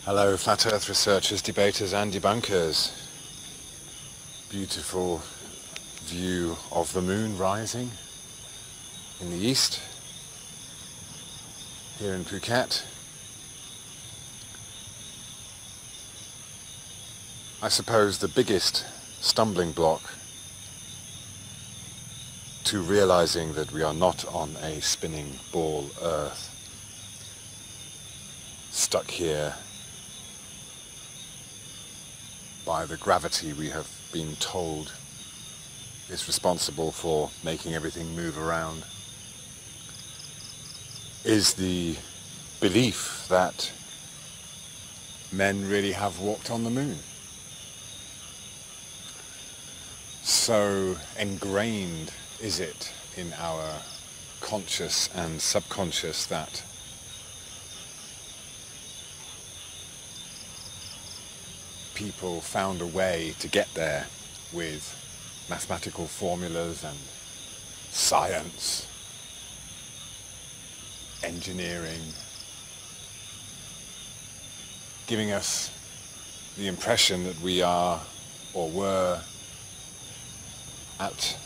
Hello, flat earth researchers, debaters and debunkers. Beautiful view of the moon rising in the east here in Phuket. I suppose the biggest stumbling block to realizing that we are not on a spinning ball earth, stuck here by the gravity we have been told is responsible for making everything move around, is the belief that men really have walked on the moon. So ingrained is it in our conscious and subconscious that people found a way to get there with mathematical formulas and science, engineering, giving us the impression that we are or were at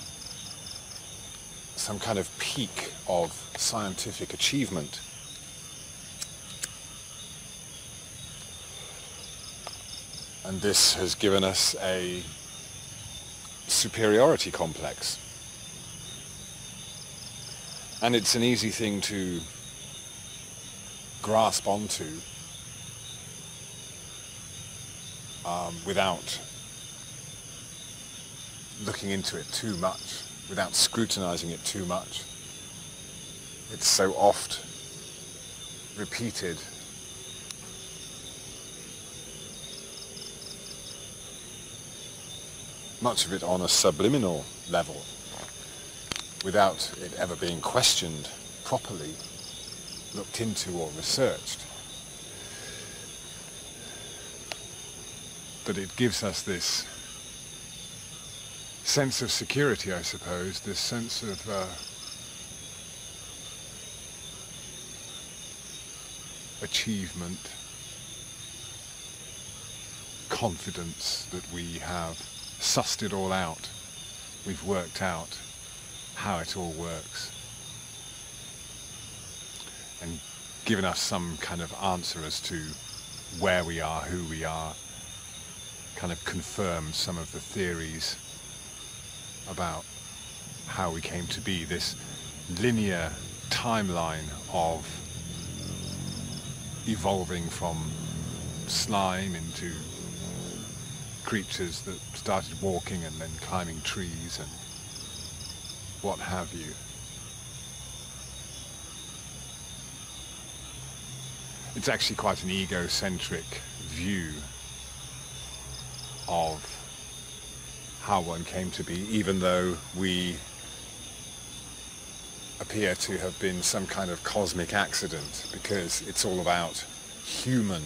some kind of peak of scientific achievement. And this has given us a superiority complex. And it's an easy thing to grasp onto without looking into it too much, without scrutinizing it too much. It's so oft repeated. Much of it on a subliminal level, without it ever being questioned properly, looked into or researched. But it gives us this sense of security, I suppose, this sense of achievement, confidence that we have sussed it all out. We've worked out how it all works and given us some kind of answer as to where we are, who we are, kind of confirmed some of the theories about how we came to be, this linear timeline of evolving from slime into creatures that started walking and then climbing trees and what have you. It's actually quite an egocentric view of how one came to be, even though we appear to have been some kind of cosmic accident, because it's all about human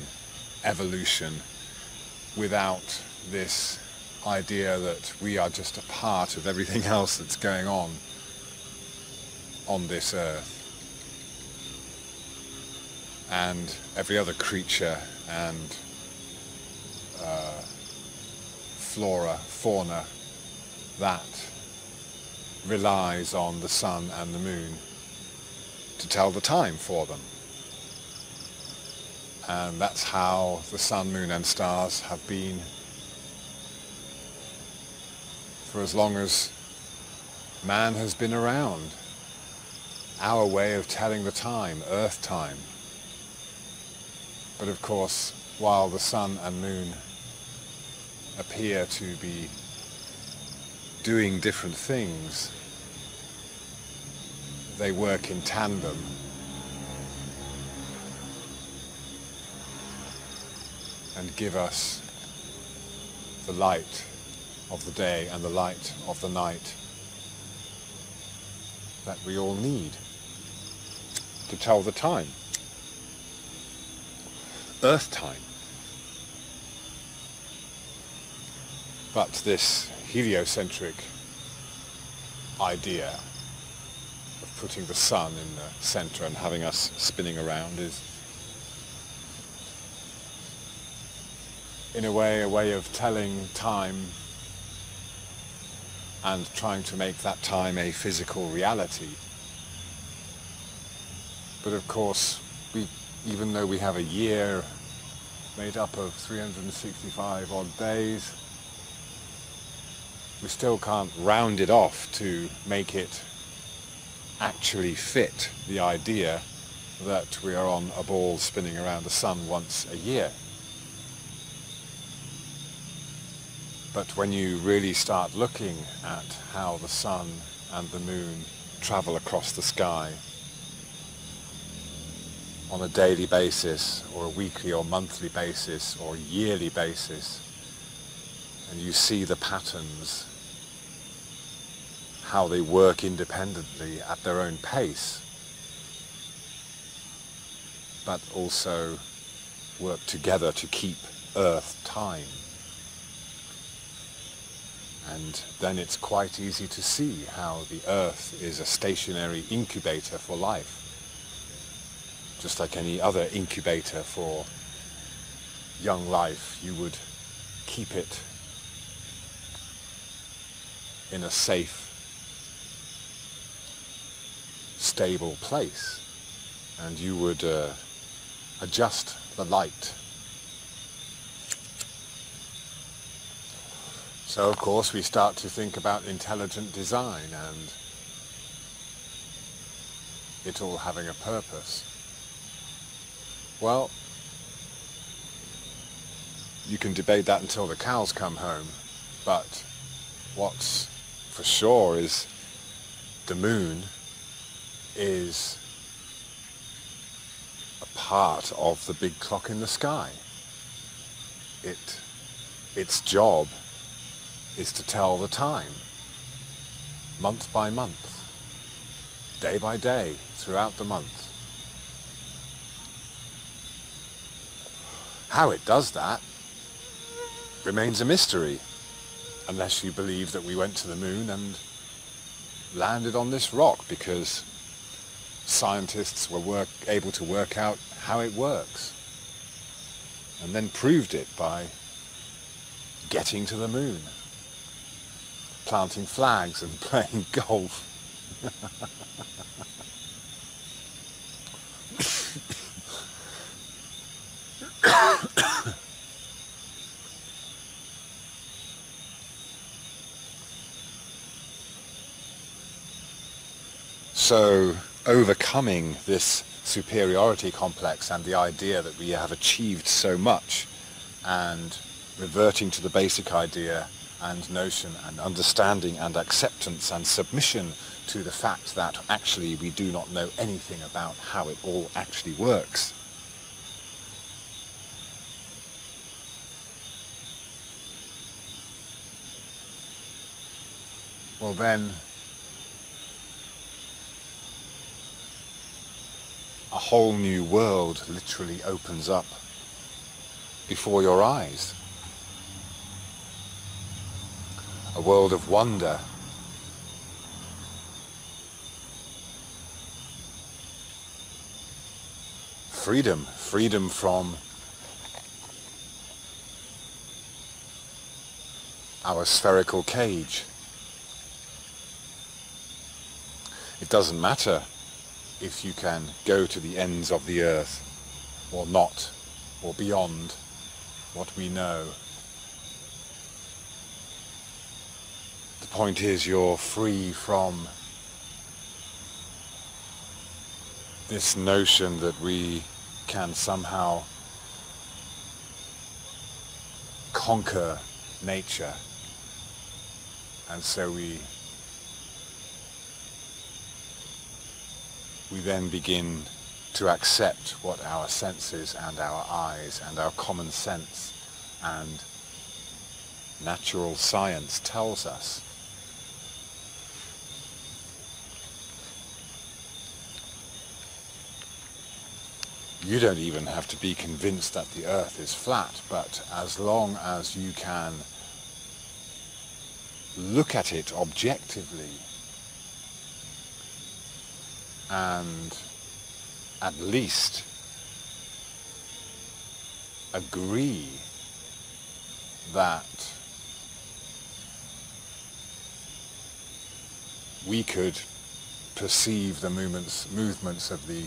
evolution without this idea that we are just a part of everything else that's going on this earth. And every other creature and flora, fauna that relies on the sun and the moon to tell the time for them. And that's how the sun, moon and stars have been for as long as man has been around. Our way of telling the time, Earth time. But of course, while the sun and moon appear to be doing different things, they work in tandem. And give us the light of the day and the light of the night that we all need to tell the time. Earth time. But this heliocentric idea of putting the sun in the center and having us spinning around is in a way of telling time and trying to make that time a physical reality. But of course, even though we have a year made up of 365 odd days, we still can't round it off to make it actually fit the idea that we are on a ball spinning around the sun once a year. But when you really start looking at how the sun and the moon travel across the sky on a daily basis, or a weekly or monthly basis, or yearly basis, and you see the patterns, how they work independently at their own pace, but also work together to keep Earth time. And then it's quite easy to see how the Earth is a stationary incubator for life, just like any other incubator for young life. You would keep it in a safe, stable place, and you would adjust the light. So of course we start to think about intelligent design and it all having a purpose. Well, you can debate that until the cows come home, but what's for sure is the moon is a part of the big clock in the sky. Its job is to tell the time, month by month, day by day, throughout the month. How it does that remains a mystery, unless you believe that we went to the moon and landed on this rock because scientists were able to work out how it works, and then proved it by getting to the moon, planting flags and playing golf. So overcoming this superiority complex and the idea that we have achieved so much, and reverting to the basic idea and notion and understanding and acceptance and submission to the fact that actually we do not know anything about how it all actually works. Well then, a whole new world literally opens up before your eyes. A world of wonder. Freedom. Freedom from our spherical cage. It doesn't matter if you can go to the ends of the earth or not, or beyond what we know. The point is, you're free from this notion that we can somehow conquer nature, and so we then begin to accept what our senses and our eyes and our common sense and natural science tells us. You don't even have to be convinced that the earth is flat, but as long as you can look at it objectively and at least agree that we could perceive the movements of the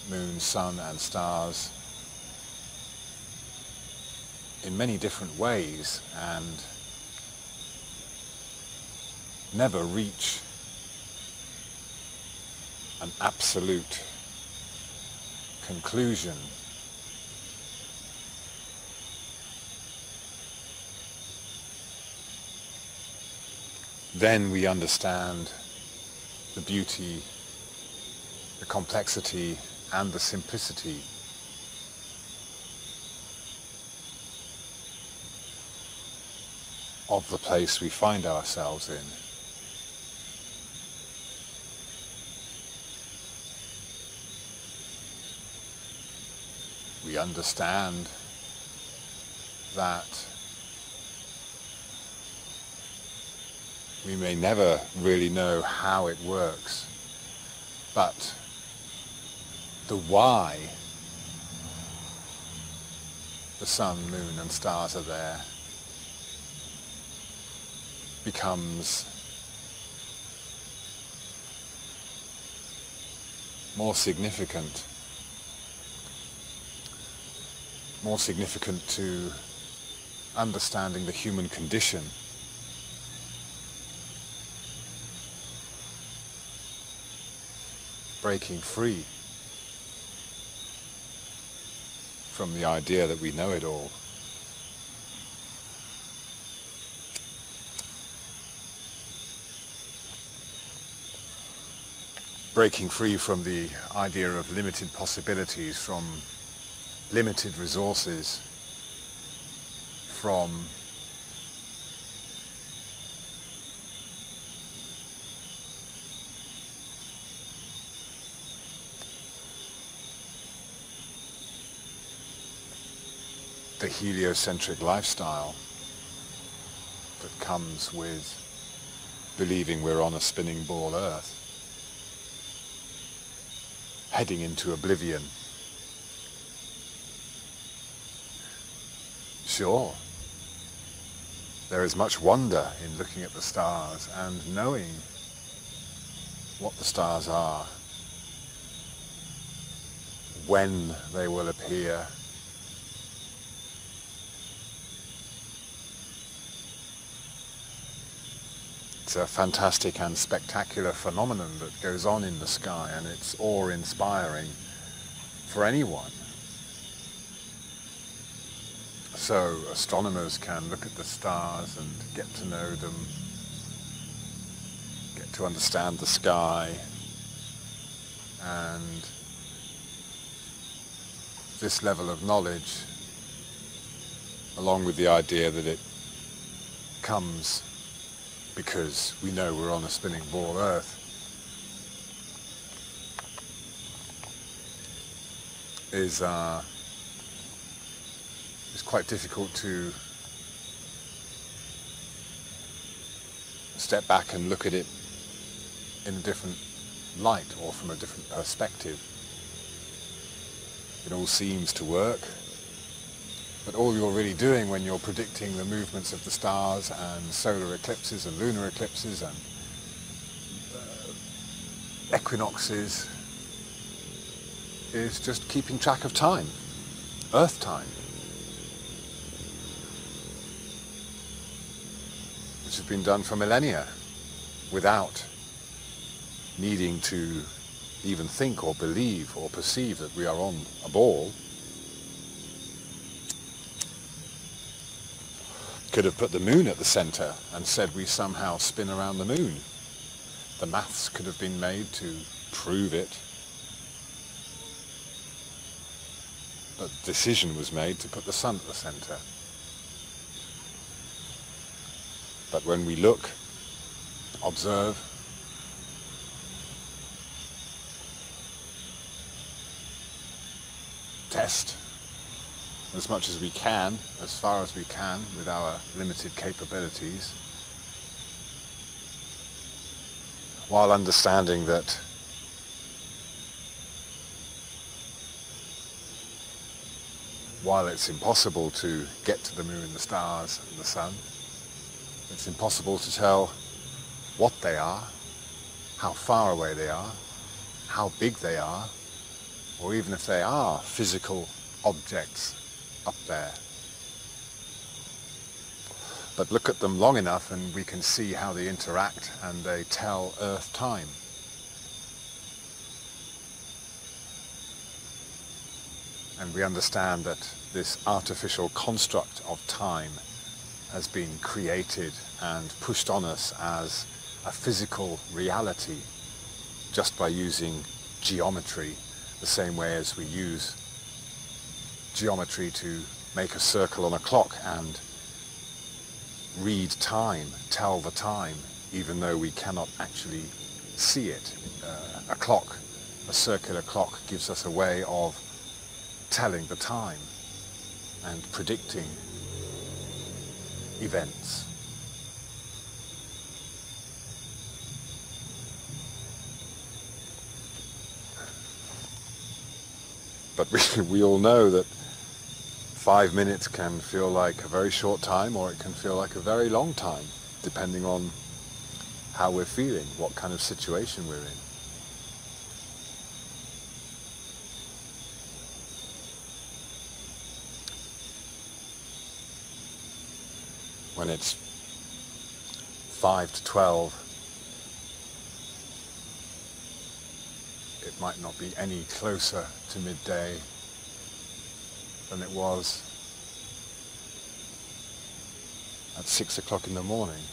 moon, sun and stars in many different ways and never reach an absolute conclusion. Then we understand the beauty, the complexity and the simplicity of the place we find ourselves in. We understand that we may never really know how it works, but the why the sun, moon and stars are there becomes more significant to understanding the human condition. Breaking free from the idea that we know it all. Breaking free from the idea of limited possibilities, from limited resources, from the heliocentric lifestyle that comes with believing we're on a spinning ball Earth, heading into oblivion. Sure, there is much wonder in looking at the stars and knowing what the stars are, when they will appear, it's a fantastic and spectacular phenomenon that goes on in the sky, and it's awe-inspiring for anyone. So astronomers can look at the stars and get to know them, get to understand the sky, and this level of knowledge, along with the idea that it comes because we know we're on a spinning ball Earth, is quite difficult to step back and look at it in a different light or from a different perspective. It all seems to work, but all you're really doing when you're predicting the movements of the stars and solar eclipses and lunar eclipses and equinoxes is just keeping track of time, Earth time, which has been done for millennia without needing to even think or believe or perceive that we are on a ball. Could have put the moon at the center and said we somehow spin around the moon. The maths could have been made to prove it. But the decision was made to put the sun at the center. But when we look, observe, test as much as we can, as far as we can, with our limited capabilities, while understanding that while it's impossible to get to the moon, the stars and the sun, it's impossible to tell what they are, how far away they are, how big they are, or even if they are physical objects up there. But look at them long enough and we can see how they interact and they tell Earth time. And we understand that this artificial construct of time has been created and pushed on us as a physical reality just by using geometry, the same way as we use geometry to make a circle on a clock and read time, tell the time, even though we cannot actually see it. A clock, a circular clock, gives us a way of telling the time and predicting events. But we all know that 5 minutes can feel like a very short time, or it can feel like a very long time, depending on how we're feeling, what kind of situation we're in. When it's 5 to 12, it might not be any closer to midday than it was at 6 o'clock in the morning.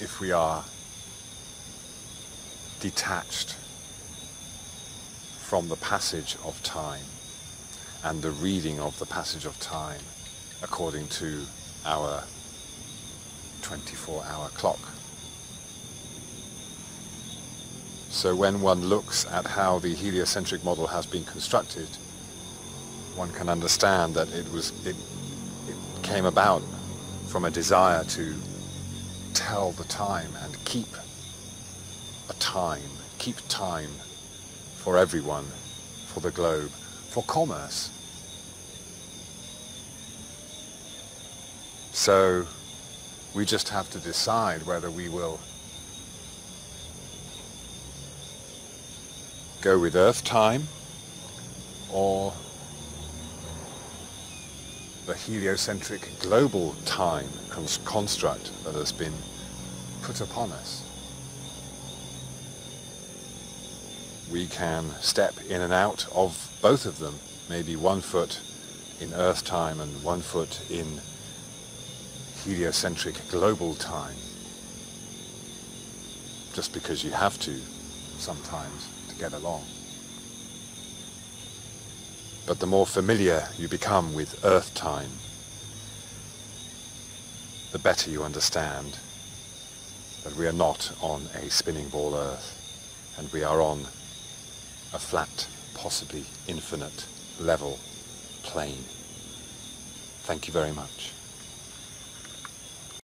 If we are detached from the passage of time and the reading of the passage of time according to our 24-hour clock. So when one looks at how the heliocentric model has been constructed, one can understand that it came about from a desire to tell the time and keep time for everyone, for the globe, for commerce. So we just have to decide whether we will go with Earth time or the heliocentric global time construct that has been put upon us. We can step in and out of both of them, maybe 1 foot in Earth time and 1 foot in heliocentric global time, just because you have to sometimes to get along. But the more familiar you become with Earth time, the better you understand that we are not on a spinning ball Earth, and we are on a flat, possibly infinite, level plane. Thank you very much.